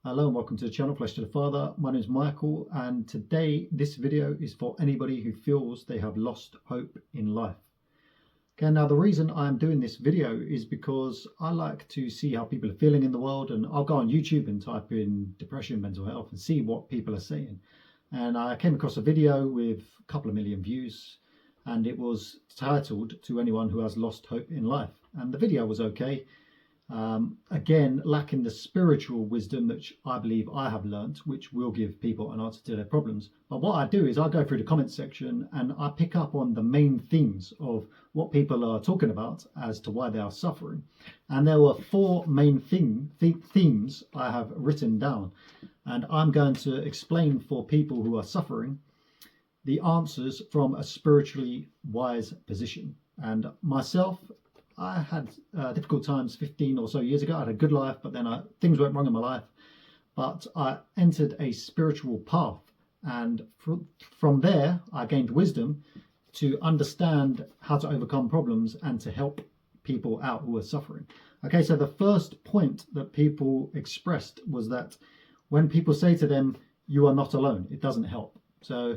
Hello and welcome to the channel Flesh to the Father. My name is Michael, and today this video is for anybody who feels they have lost hope in life. Okay, now the reason I'm doing this video is because I like to see how people are feeling in the world, and I'll go on YouTube and type in depression, mental health and see what people are saying. And I came across a video with a couple of million views, and it was titled "To Anyone Who Has Lost Hope in Life." And the video was okay. Again, lacking the spiritual wisdom that I believe I have learnt, which will give people an answer to their problems. But what I do is I go through the comment section and I pick up on the main themes of what people are talking about as to why they are suffering. And there were four main themes I have written down, and I'm going to explain for people who are suffering the answers from a spiritually wise position. And myself, I had difficult times 15 or so years ago. I had a good life, but then things went wrong in my life. But I entered a spiritual path, and from there I gained wisdom to understand how to overcome problems and to help people out who are suffering. Okay, so the first point that people expressed was that when people say to them, "You are not alone," it doesn't help. So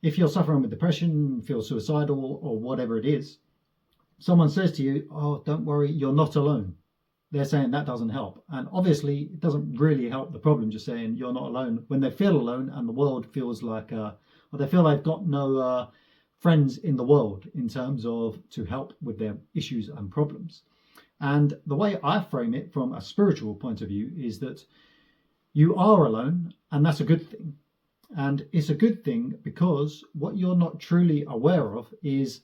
if you're suffering with depression, feel suicidal or whatever it is, someone says to you, "Oh, don't worry, you're not alone." They're saying that doesn't help. And obviously it doesn't really help the problem just saying you're not alone when they feel alone and the world feels like, or they feel they've got no friends in the world in terms of to help with their issues and problems. And the way I frame it from a spiritual point of view is that you are alone, and that's a good thing. And it's a good thing because what you're not truly aware of is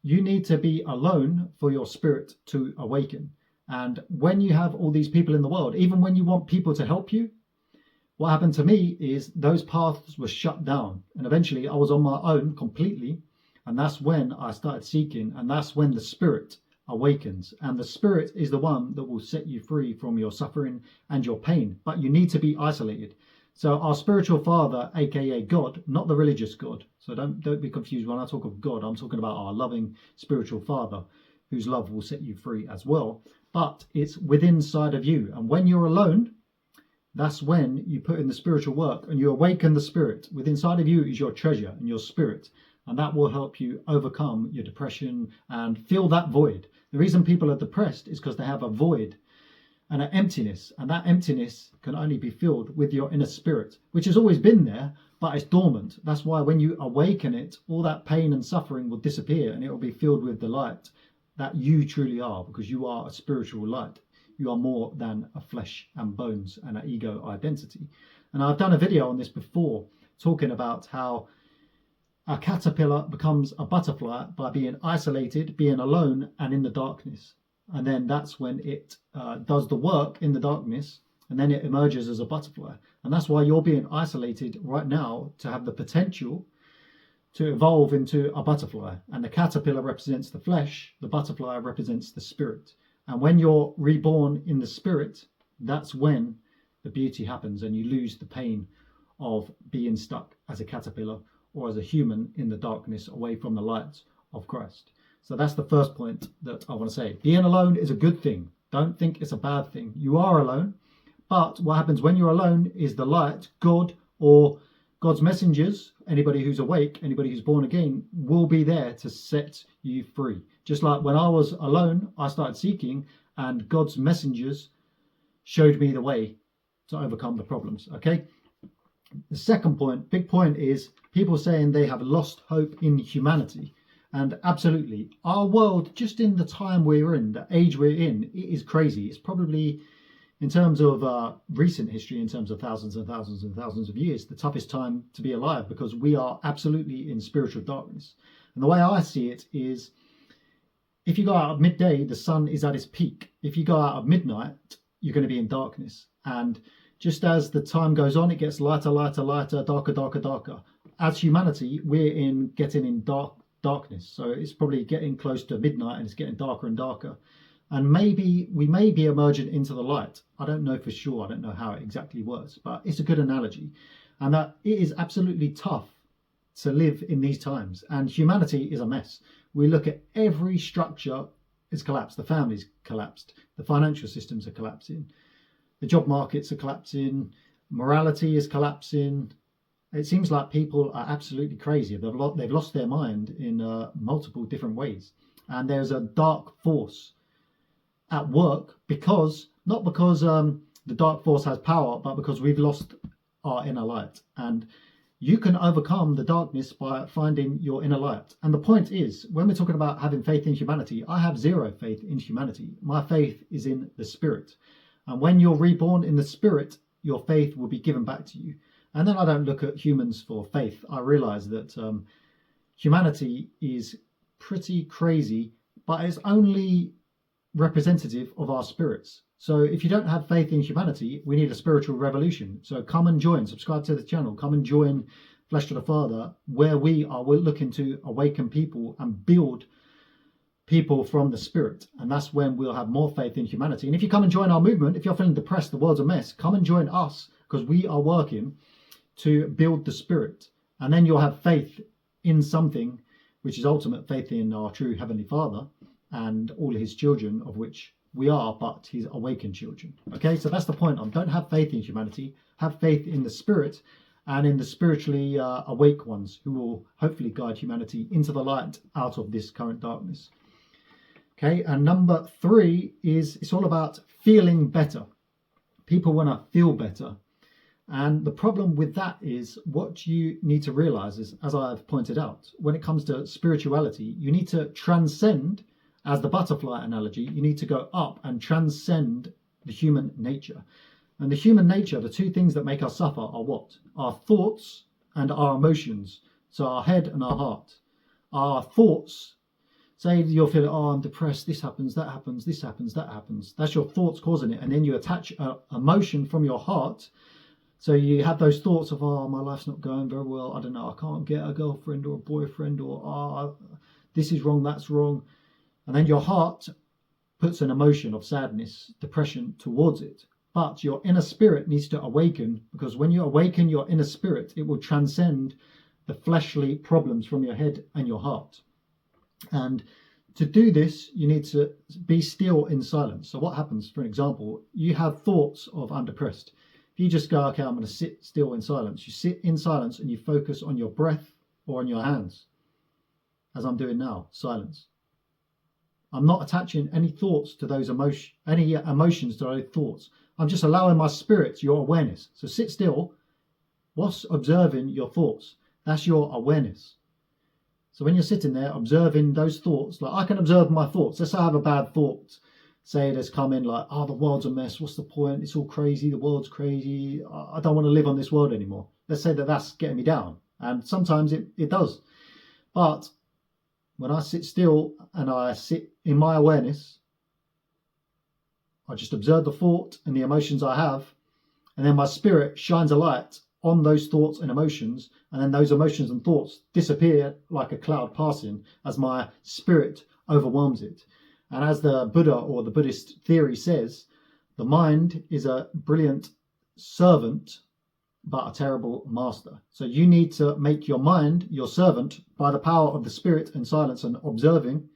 you need to be alone for your spirit to awaken. And when you have all these people in the world, even when you want people to help you, what happened to me is those paths were shut down. And eventually I was on my own completely. And that's when I started seeking. And that's when the spirit awakens. And the spirit is the one that will set you free from your suffering and your pain. But you need to be isolated. So our spiritual father, aka God, not the religious God. So don't be confused when I talk of God. I'm talking about our loving spiritual father, whose love will set you free as well. But it's within inside of you. And when you're alone, that's when you put in the spiritual work and you awaken the spirit. Within inside of you is your treasure and your spirit. And that will help you overcome your depression and fill that void. The reason people are depressed is because they have a void and an emptiness, and that emptiness can only be filled with your inner spirit, which has always been there, but it's dormant. That's why when you awaken it, all that pain and suffering will disappear, and it will be filled with the light that you truly are, because you are a spiritual light. You are more than a flesh and bones and an ego identity. And I've done a video on this before, talking about how a caterpillar becomes a butterfly by being isolated, being alone, and in the darkness. And then that's when it does the work in the darkness, and then it emerges as a butterfly. And that's why you're being isolated right now to have the potential to evolve into a butterfly. And the caterpillar represents the flesh, the butterfly represents the spirit. And when you're reborn in the spirit, that's when the beauty happens and you lose the pain of being stuck as a caterpillar or as a human in the darkness away from the light of Christ. So that's the first point that I want to say. Being alone is a good thing. Don't think it's a bad thing. You are alone. But what happens when you're alone is the light, God, or God's messengers, anybody who's awake, anybody who's born again, will be there to set you free. Just like when I was alone, I started seeking, and God's messengers showed me the way to overcome the problems. Okay? The second point, big point, is people saying they have lost hope in humanity. And absolutely, our world, just in the time we're in, the age we're in, it is crazy. It's probably, in terms of recent history, in terms of thousands and thousands and thousands of years, the toughest time to be alive, because we are absolutely in spiritual darkness. And the way I see it is, if you go out at midday, the sun is at its peak. If you go out at midnight, you're going to be in darkness. And just as the time goes on, it gets lighter, lighter, lighter, darker, darker, darker. As humanity, we're getting in darkness. So it's probably getting close to midnight and it's getting darker and darker. And maybe we may be emerging into the light. I don't know for sure. I don't know how it exactly works, but it's a good analogy. And that it is absolutely tough to live in these times. And humanity is a mess. We look at every structure is collapsed. The family's collapsed. The financial systems are collapsing. The job markets are collapsing. Morality is collapsing. It seems like people are absolutely crazy. They've lost their mind in multiple different ways. And there's a dark force at work not because the dark force has power, but because we've lost our inner light. And you can overcome the darkness by finding your inner light. And the point is, when we're talking about having faith in humanity, I have zero faith in humanity. My faith is in the spirit. And when you're reborn in the spirit, your faith will be given back to you. And then I don't look at humans for faith. I realize that humanity is pretty crazy, but it's only representative of our spirits. So if you don't have faith in humanity, we need a spiritual revolution. So come and join, subscribe to the channel, come and join Flesh to the Father, where we're looking to awaken people and build people from the spirit. And that's when we'll have more faith in humanity. And if you come and join our movement, if you're feeling depressed, the world's a mess, come and join us, because we are working to build the spirit. And then you'll have faith in something, which is ultimate faith in our true Heavenly Father and all his children, of which we are but his awakened children. Okay, so that's the point. Don't have faith in humanity, have faith in the spirit and in the spiritually awake ones who will hopefully guide humanity into the light out of this current darkness. Okay, and number 3 is it's all about feeling better. People want to feel better. And the problem with that is what you need to realize is, as I've pointed out, when it comes to spirituality, you need to transcend, as the butterfly analogy, you need to go up and transcend the human nature. And the human nature, the two things that make us suffer are what? Our thoughts and our emotions. So our head and our heart. Our thoughts, say you're feeling, oh, I'm depressed, this happens, that happens, this happens, that happens. That's your thoughts causing it. And then you attach an emotion from your heart. So you have those thoughts of, oh, my life's not going very well. I don't know, I can't get a girlfriend or a boyfriend, or oh, this is wrong, that's wrong. And then your heart puts an emotion of sadness, depression towards it. But your inner spirit needs to awaken, because when you awaken your inner spirit, it will transcend the fleshly problems from your head and your heart. And to do this, you need to be still in silence. So what happens, for example, you have thoughts of I'm depressed. If you just go, okay, I'm going to sit still in silence. You sit in silence and you focus on your breath or on your hands, as I'm doing now, silence. I'm not attaching any thoughts to those emotions to those thoughts. I'm just allowing my spirit, your awareness. So sit still, whilst observing your thoughts. That's your awareness. So when you're sitting there observing those thoughts, like I can observe my thoughts. Let's say I have a bad thought. Say there's come in like, oh, the world's a mess. What's the point? It's all crazy. The world's crazy. I don't want to live on this world anymore. Let's say that that's getting me down. And sometimes it does. But when I sit still and I sit in my awareness, I just observe the thought and the emotions I have, and then my spirit shines a light on those thoughts and emotions, and then those emotions and thoughts disappear like a cloud passing as my spirit overwhelms it. And as the Buddha or the Buddhist theory says, the mind is a brilliant servant but a terrible master. So you need to make your mind your servant by the power of the spirit and silence and observing,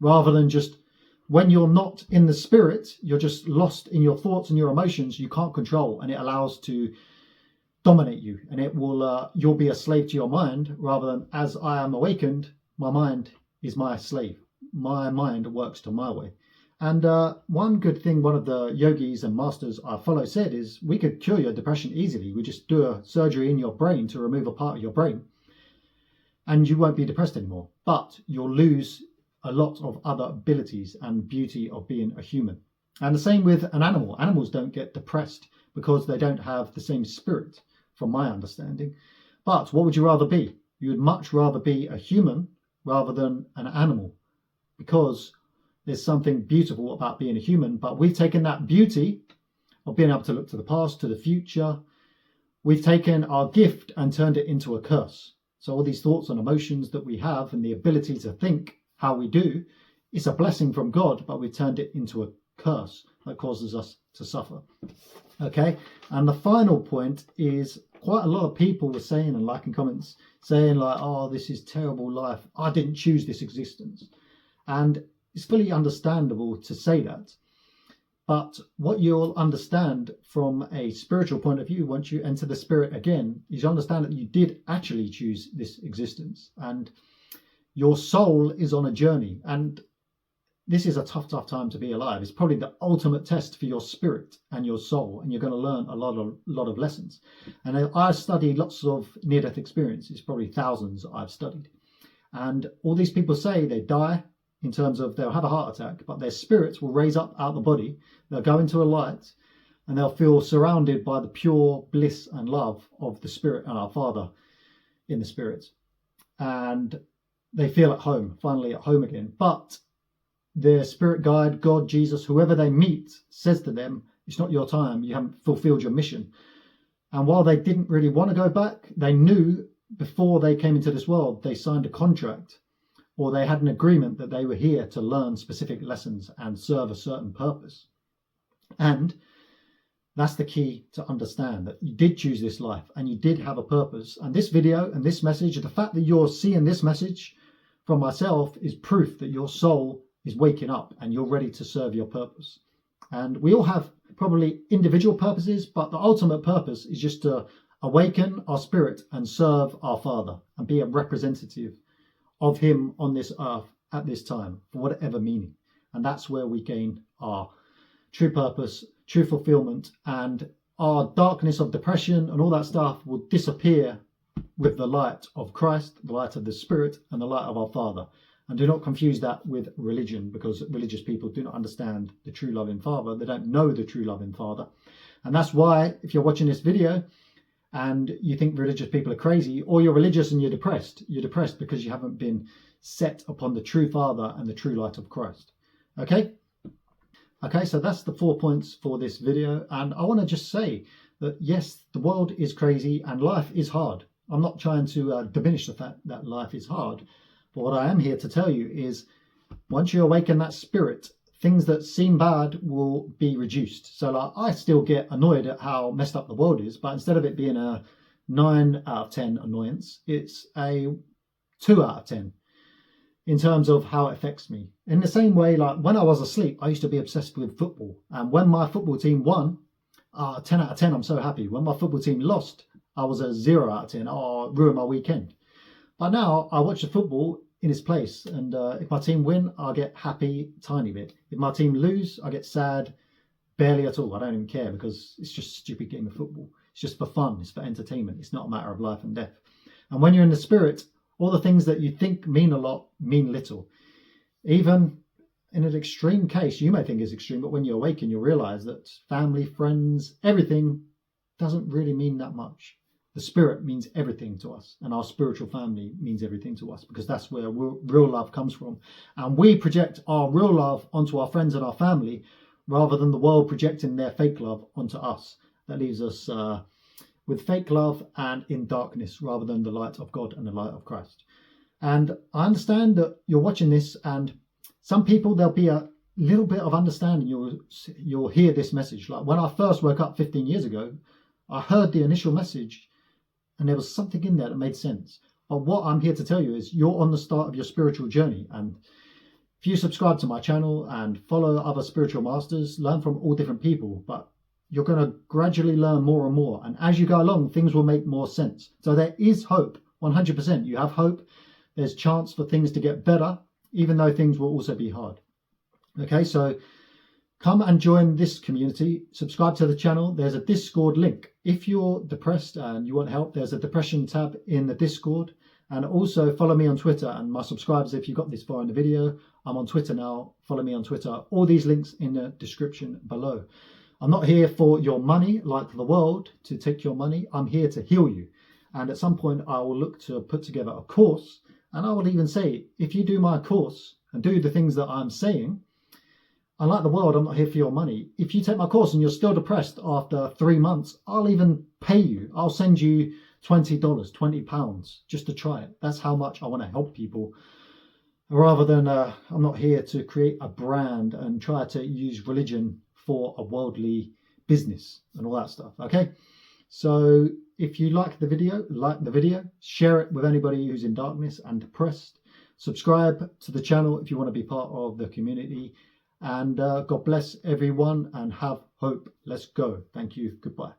rather than just when you're not in the spirit, you're just lost in your thoughts and your emotions. You can't control, and it allows to dominate you, and it will you'll be a slave to your mind, rather than as I am awakened, my mind is my slave. My mind works to my way. And one good thing one of the yogis and masters I follow said is, we could cure your depression easily. We just do a surgery in your brain to remove a part of your brain, and you won't be depressed anymore. But you'll lose a lot of other abilities and beauty of being a human. And the same with an animal. Animals don't get depressed because they don't have the same spirit, from my understanding. But what would you rather be? You would much rather be a human rather than an animal, because there's something beautiful about being a human. But we've taken that beauty of being able to look to the past, to the future. We've taken our gift and turned it into a curse. So all these thoughts and emotions that we have and the ability to think how we do, it's a blessing from God, but we've turned it into a curse that causes us to suffer. Okay, and the final point is, quite a lot of people were saying and liking comments saying like, oh, this is terrible life. I didn't choose this existence. And it's fully understandable to say that. But what you'll understand from a spiritual point of view, once you enter the spirit again, is you understand that you did actually choose this existence, and your soul is on a journey. And this is a tough time to be alive. It's probably the ultimate test for your spirit and your soul, and you're going to learn a lot of lessons. And I studied lots of near-death experiences, probably thousands I've studied. And all these people say they die, in terms of they'll have a heart attack, but their spirits will raise up out of the body, they'll go into a light, and they'll feel surrounded by the pure bliss and love of the Spirit and our Father in the Spirit. And they feel at home, finally at home again. But their spirit guide, God, Jesus, whoever they meet, says to them, it's not your time, you haven't fulfilled your mission. And while they didn't really want to go back, they knew before they came into this world, they signed a contract, or they had an agreement that they were here to learn specific lessons and serve a certain purpose. And that's the key to understand, that you did choose this life and you did have a purpose. And this video and this message, the fact that you're seeing this message from myself, is proof that your soul is waking up and you're ready to serve your purpose. And we all have probably individual purposes, but the ultimate purpose is just to awaken our spirit and serve our Father and be a representative of him on this earth at this time, for whatever meaning. And that's where we gain our true purpose, true fulfillment, and our darkness of depression and all that stuff will disappear with the light of Christ, the light of the Spirit, and the light of our Father. And do not confuse that with religion, because religious people do not understand the true loving Father. They don't know the true loving Father. And that's why, if you're watching this video and you think religious people are crazy, or you're religious and you're depressed because you haven't been set upon the true Father and the true light of Christ. Okay, so that's the 4 points for this video. And I want to just say that yes, the world is crazy and life is hard. I'm not trying to diminish the fact that life is hard, but what I am here to tell you is, once you awaken that spirit, things that seem bad will be reduced. So like, I still get annoyed at how messed up the world is, but instead of it being a 9 out of 10 annoyance, it's a 2 out of 10 in terms of how it affects me. In the same way, like when I was asleep, I used to be obsessed with football. And when my football team won, 10 out of 10, I'm so happy. When my football team lost, I was a 0 out of 10. Oh, ruined my weekend. But now I watch the football in its place, and if my team win, I'll get happy tiny bit. If my team lose, I get sad barely at all. I don't even care, because it's just a stupid game of football. It's just for fun, it's for entertainment, it's not a matter of life and death. And when you're in the spirit, all the things that you think mean a lot mean little. Even in an extreme case, you may think is extreme, but when you awaken, you'll realize that family, friends, everything doesn't really mean that much. The spirit means everything to us, and our spiritual family means everything to us, because that's where real love comes from. And we project our real love onto our friends and our family, rather than the world projecting their fake love onto us. That leaves us with fake love and in darkness, rather than the light of God and the light of Christ. And I understand that you're watching this, and some people, there'll be a little bit of understanding. You'll hear this message. Like when I first woke up 15 years ago, I heard the initial message, and there was something in there that made sense. But what I'm here to tell you is, you're on the start of your spiritual journey. And if you subscribe to my channel and follow other spiritual masters, learn from all different people, but you're going to gradually learn more and more. And as you go along, things will make more sense. So there is hope, 100%. You have hope. There's chance for things to get better, even though things will also be hard. Okay, so come and join this community. Subscribe to the channel. There's a Discord link. If you're depressed and you want help, there's a depression tab in the Discord. And also follow me on Twitter. And my subscribers, if you got this far in the video, I'm on Twitter now. Follow me on Twitter. All these links in the description below. I'm not here for your money, like the world, to take your money. I'm here to heal you. And at some point, I will look to put together a course. And I will even say, if you do my course and do the things that I'm saying, unlike the world, I'm not here for your money. If you take my course and you're still depressed after 3 months, I'll even pay you. I'll send you $20, £20 just to try it. That's how much I want to help people. Rather than, I'm not here to create a brand and try to use religion for a worldly business and all that stuff. Okay? So if you like the video, share it with anybody who's in darkness and depressed. Subscribe to the channel if you want to be part of the community. And God bless everyone and have hope. Let's go. Thank you. Goodbye.